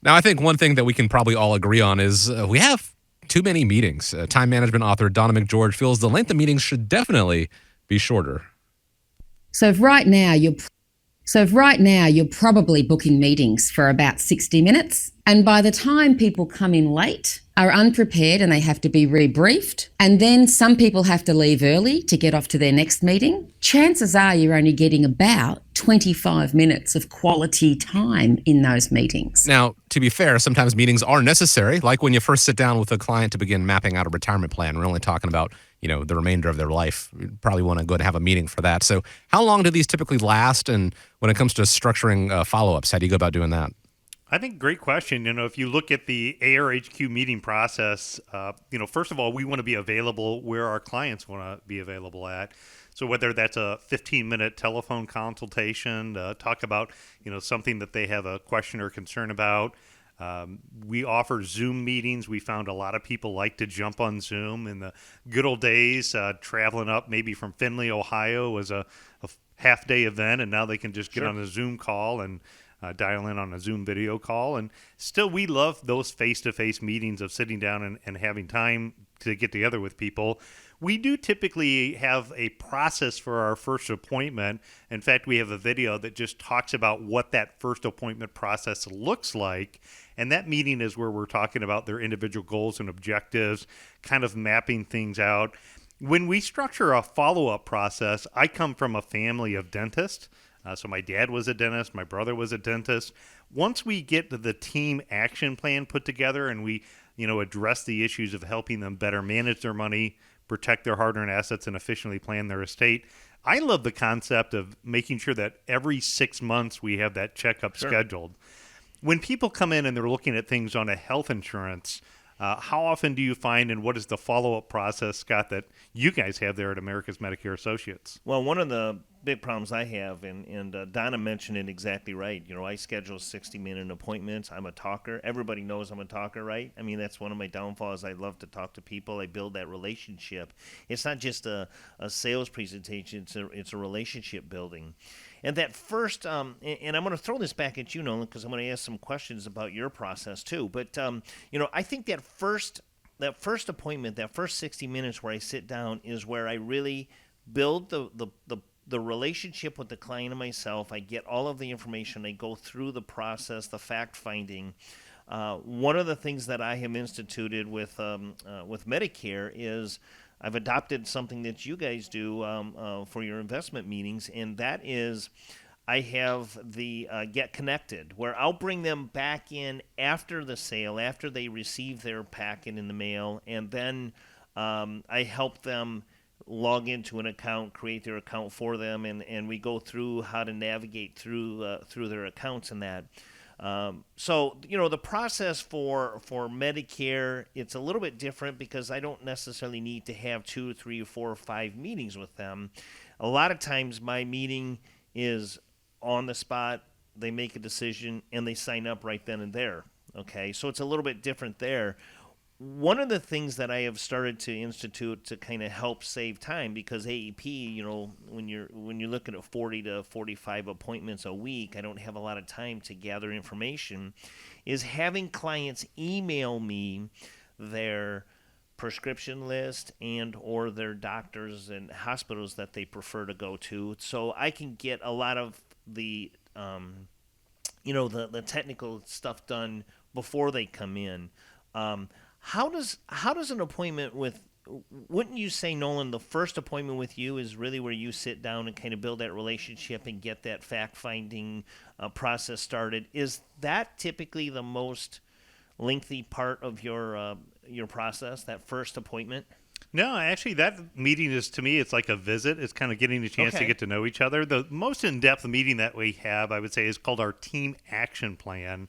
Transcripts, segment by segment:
Now, I think one thing that we can probably all agree on is we have too many meetings. Time management author Donna McGeorge feels the length of meetings should definitely be shorter. So if right now you're So if right now you're probably booking meetings for about 60 minutes, and by the time people come in late, are unprepared and they have to be rebriefed, and then some people have to leave early to get off to their next meeting, chances are you're only getting about 25 minutes of quality time in those meetings. Now, to be fair, sometimes meetings are necessary, like when you first sit down with a client to begin mapping out a retirement plan. We're only talking about, the remainder of their life. You probably want to go and have a meeting for that. So how long do these typically last? And when it comes to structuring follow-ups, how do you go about doing that? I think great question. If you look at the ARHQ meeting process, first of all, we want to be available where our clients want to be available at. So whether that's a 15-minute telephone consultation, talk about, something that they have a question or concern about. We offer Zoom meetings. We found a lot of people like to jump on Zoom. In the good old days, traveling up maybe from Findlay, Ohio was a half-day event, and now they can just get on a Zoom call and dial in on a Zoom video call. And still, we love those face-to-face meetings of sitting down and having time to get together with people. We do typically have a process for our first appointment. In fact, we have a video that just talks about what that first appointment process looks like. And that meeting is where we're talking about their individual goals and objectives, kind of mapping things out. When we structure a follow-up process, I come from a family of dentists. So my dad was a dentist, my brother was a dentist. Once we get the team action plan put together and we, address the issues of helping them better manage their money, protect their hard-earned assets, and efficiently plan their estate, I love the concept of making sure that every 6 months we have that checkup scheduled. When people come in and they're looking at things on a health insurance, how often do you find, and what is the follow-up process, Scott, that you guys have there at America's Medicare Associates? Well, one of the big problems I have, and Donna mentioned it exactly right. I schedule 60-minute appointments. I'm a talker. Everybody knows I'm a talker, right? I mean, that's one of my downfalls. I love to talk to people. I build that relationship. It's not just a sales presentation. It's a relationship building. And that first, and I'm going to throw this back at you, Nolan, because I'm going to ask some questions about your process too. But I think that first appointment, that first 60 minutes where I sit down, is where I really build the relationship with the client and myself. I get all of the information. I go through the process, the fact finding. One of the things that I have instituted with Medicare is I've adopted something that you guys do for your investment meetings, and that is I have the Get Connected, where I'll bring them back in after the sale, after they receive their packet in the mail, and then I help them log into an account, create their account for them, and we go through how to navigate through their accounts and that. So the process for Medicare, it's a little bit different because I don't necessarily need to have 2, 3, 4, or 5 meetings with them. A lot of times my meeting is on the spot. They make a decision and they sign up right then and there. Okay, so it's a little bit different there. One of the things that I have started to institute to kind of help save time, because AEP, when you're looking at 40 to 45 appointments a week, I don't have a lot of time to gather information, is having clients email me their prescription list and or their doctors and hospitals that they prefer to go to, so I can get a lot of the the technical stuff done before they come in. How does an appointment with, wouldn't you say, Nolan, the first appointment with you is really where you sit down and kind of build that relationship and get that fact-finding process started? Is that typically the most lengthy part of your process, that first appointment? No, actually, that meeting is, to me, it's like a visit. It's kind of getting a chance to get to know each other. The most in-depth meeting that we have, I would say, is called our Team Action Plan.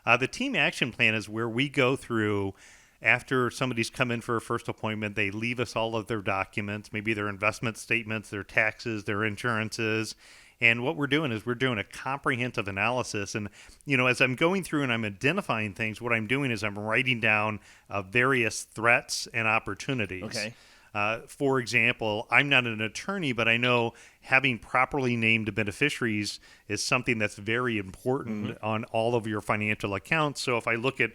The Team Action Plan is where we go through, after somebody's come in for a first appointment, they leave us all of their documents, maybe their investment statements, their taxes, their insurances. And what we're doing is we're doing a comprehensive analysis. And, as I'm going through and I'm identifying things, what I'm doing is I'm writing down various threats and opportunities. Okay. For example, I'm not an attorney, but I know having properly named beneficiaries is something that's very important on all of your financial accounts. So if I look at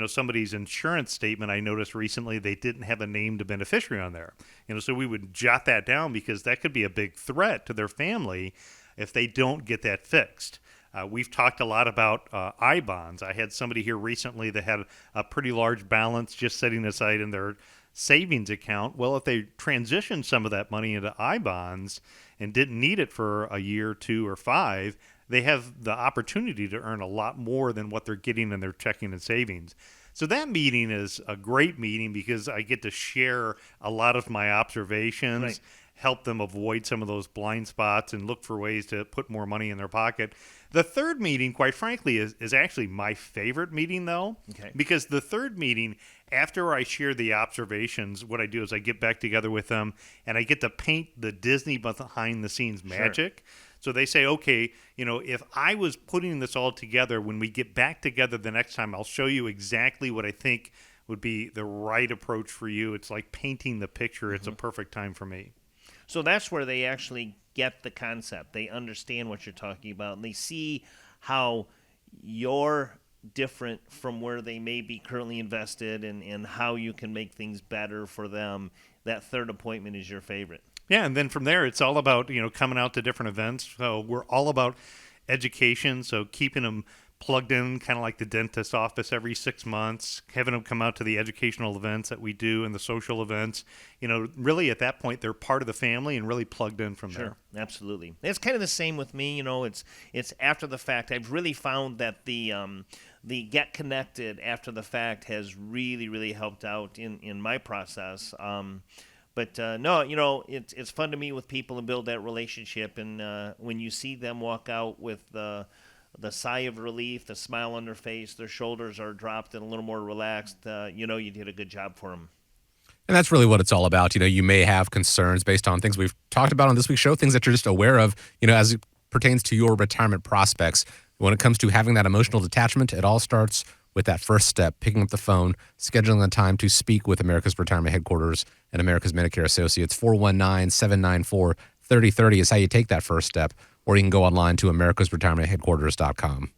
somebody's insurance statement, I noticed recently they didn't have a named beneficiary on there. So we would jot that down because that could be a big threat to their family if they don't get that fixed. We've talked a lot about I-bonds. I had somebody here recently that had a pretty large balance just setting aside in their savings account. Well, if they transitioned some of that money into I-bonds and didn't need it for a year, 2, or 5, they have the opportunity to earn a lot more than what they're getting in their checking and savings. So that meeting is a great meeting because I get to share a lot of my observations, Right. help them avoid some of those blind spots and look for ways to put more money in their pocket. The third meeting, quite frankly, is actually my favorite meeting, though, Okay. because the third meeting, after I share the observations, what I do is I get back together with them and I get to paint the Disney behind the scenes magic. So they say, okay, if I was putting this all together, when we get back together the next time, I'll show you exactly what I think would be the right approach for you. It's like painting the picture. It's a perfect time for me. So that's where they actually get the concept. They understand what you're talking about, and they see how you're different from where they may be currently invested and how you can make things better for them. That third appointment is your favorite. Yeah, and then from there, it's all about, coming out to different events. So we're all about education, so keeping them plugged in, kind of like the dentist office every 6 months, having them come out to the educational events that we do and the social events. Really at that point, they're part of the family and really plugged in from there. Absolutely. It's kind of the same with me. It's after the fact. I've really found that the get connected after the fact has really, really helped out in my process. But no, it's fun to meet with people and build that relationship. And when you see them walk out with the sigh of relief, the smile on their face, their shoulders are dropped and a little more relaxed, you did a good job for them. And that's really what it's all about. You may have concerns based on things we've talked about on this week's show, things that you're just aware of, as it pertains to your retirement prospects. When it comes to having that emotional detachment, it all starts with that first step, picking up the phone, scheduling a time to speak with America's Retirement Headquarters and America's Medicare Associates. 419-794-3030 is how you take that first step, or you can go online to americasretirementheadquarters.com.